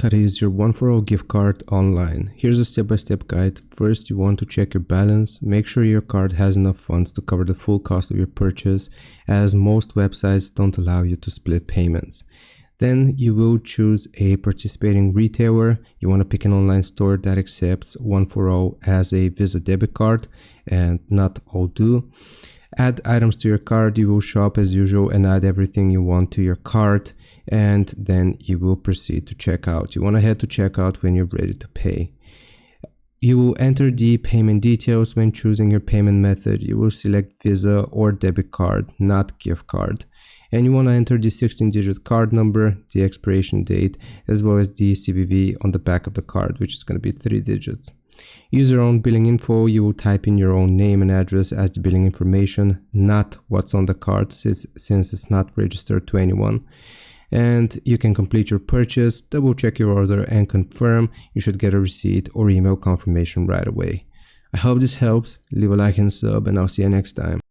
how to use your One4All gift card online. Here's a step-by-step guide. First, you want to check your balance. Make sure your card has enough funds to cover the full cost of your purchase, as most websites don't allow you to split payments. Then you will choose a participating retailer. You want to pick an online store that accepts One4All as a Visa debit card, and not all do. Add items to your card. You will shop as usual and add everything you want to your cart, and then you will proceed to checkout. You want to head to checkout when you're ready to pay. You will enter the payment details. When choosing your payment method, you will select Visa or debit card, not gift card. And you want to enter the 16-digit card number, the expiration date, as well as the CVV on the back of the card, which is going to be 3 digits. Use your own billing info. You will type in your own name and address as the billing information, not what's on the card, since it's not registered to anyone. And you can complete your purchase, double check your order, and confirm. You should get a receipt or email confirmation right away. I hope this helps. Leave a like and sub, and I'll see you next time.